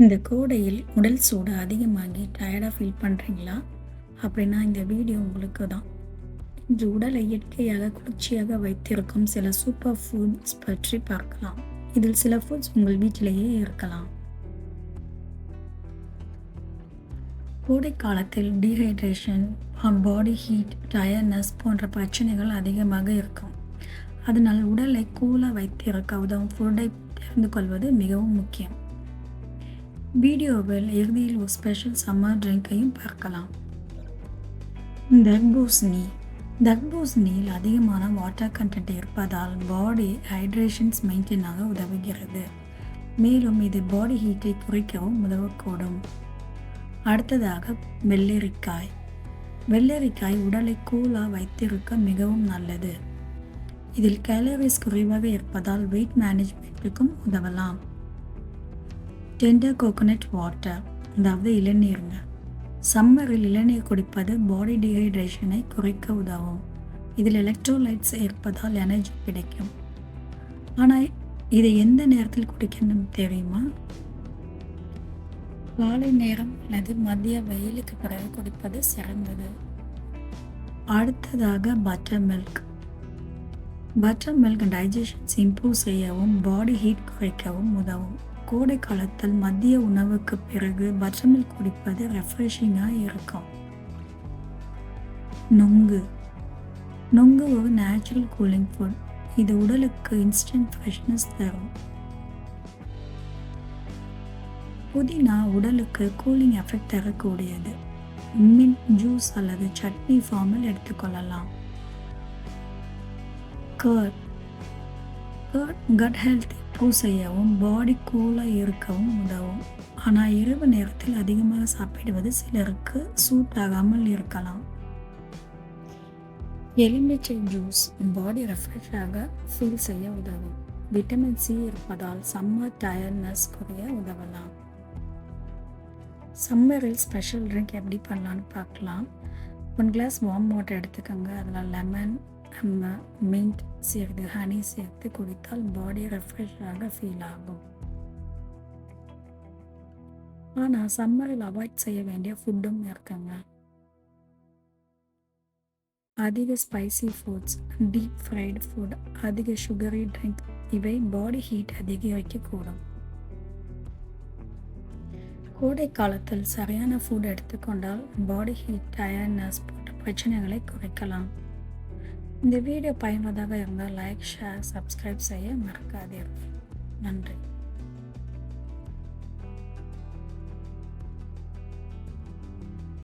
இந்த கோடையில் உடல் சூடு அதிகமாகி டயர்டாக ஃபீல் பண்ணுறீங்களா? அப்படின்னா இந்த வீடியோ உங்களுக்கு தான். இன்று உடலை இயற்கையாக குளிர்ச்சியாக வைத்திருக்கும் சில சூப்பர் ஃபுட்ஸ் பற்றி பார்க்கலாம். இதில் சில ஃபுட்ஸ் உங்கள் வீட்டிலேயே இருக்கலாம். கோடை காலத்தில் டீஹைட்ரேஷன், பாடி ஹீட், டயர்ட்னஸ் போன்ற பிரச்சனைகள் அதிகமாக இருக்கும். அதனால் உடலை கூலாக வைத்திருக்க உதவும் ஃபுட்டை தெரிந்து கொள்வது மிகவும் முக்கியம். வீடியோவில் இறுதியில் ஒரு ஸ்பெஷல் சம்மர் ட்ரிங்கையும் பார்க்கலாம். தர்பூசணி. தர்பூசணியில் அதிகமான வாட்டர் கண்டென்ட் இருப்பதால் பாடி ஹைட்ரேஷன்ஸ் மெயின்டைன் ஆக உதவுகிறது. மேலும் இது பாடி ஹீட்டை குறைக்கவும் உதவக்கூடும். அடுத்ததாக வெள்ளரிக்காய். வெள்ளரிக்காய் உடலை கூலாக வைத்திருக்க மிகவும் நல்லது. இதில் கேலரிஸ் குறைவாக இருப்பதால் வெயிட் மேனேஜ்மெண்ட்டுக்கும் உதவலாம். டெண்டர் கோகோனட் வாட்டர், அதாவது இளநீருங்க. சம்மரில் இளநீர் குடிப்பது பாடி டீஹைட்ரேஷனை குறைக்க உதவும். இதில் எலக்ட்ரோலைட்ஸ் இருப்பதால் எனர்ஜி கிடைக்கும். ஆனால் இதை எந்த நேரத்தில் குடிக்கணும் தெரியுமா? காலை நேரம் அல்லது மதிய வெயிலுக்கு பிறகு குடிப்பது சிறந்தது. அடுத்ததாக butter milk. Butter milk digestions improve செய்யவும் பாடி ஹீட் குறைக்கவும் உதவும். கோடை காலத்தில் மதிய உணவுக்கு பிறகு பட்டர் மில்க் குடிப்பது ரெஃப்ரெஷிங்காக இருக்கும். நொங்கு. நொங்கு ஒரு நேச்சுரல் கூலிங் ஃபுட். இது உடலுக்கு இன்ஸ்டன்ட் ஃப்ரெஷ்னஸ் தரும். புதினா உடலுக்கு கூலிங் எஃபெக்ட் தரக்கூடியது. மின்ட் ஜூஸ் அல்லது சட்னி ஃபார்மில் எடுத்துக்கொள்ளலாம். கர்ட் கட் ஹெல்த் இம்ப்ரூவ் செய்யவும் பாடி கூலாக இருக்கவும் உதவும். ஆனால் இரவு நேரத்தில் அதிகமாக சாப்பிடுவது சிலருக்கு சூட் ஆகாமல் இருக்கலாம். எலுமிச்சை ஜூஸ் பாடி ரெஃப்ரெஷ்ஷாக ஃபீல் செய்ய உதவும். விட்டமின் சி இருப்பதால் சம்மர் டயர்ட்னஸ் குறைய உதவலாம். சம்மரில் ஸ்பெஷல் ட்ரிங்க் எப்படி பண்ணலான்னு பார்க்கலாம். 1 கிளாஸ் வார்ம் வாட்டர் எடுத்துக்கோங்க. அதில் லெமன், மின்ட் சேர்த்து ஹனி சேர்த்து குடித்தால் பாடி ரெஃப்ரெஷ்ஷாக ஃபீல் ஆகும். ஆனால் சம்மரில் அவாய்ட் செய்ய வேண்டிய ஃபுட்டும் இருக்குங்க. அதிக spicy foods, deep fried food, அதிக சுகரி ட்ரிங்க் இவை பாடி ஹீட் அதிகரிக்கக்கூடும். கோடை காலத்தில் சரியான ஃபுட் எடுத்துக்கொண்டால் பாடி ஹீட், டயர்ட்னஸ் போன்ற பிரச்சனைகளை குறைக்கலாம். இந்த வீடியோ பயனுள்ளதாக இருந்தால் லைக், ஷேர், சப்ஸ்கிரைப் செய்ய மறக்காதீர்கள். நன்றி.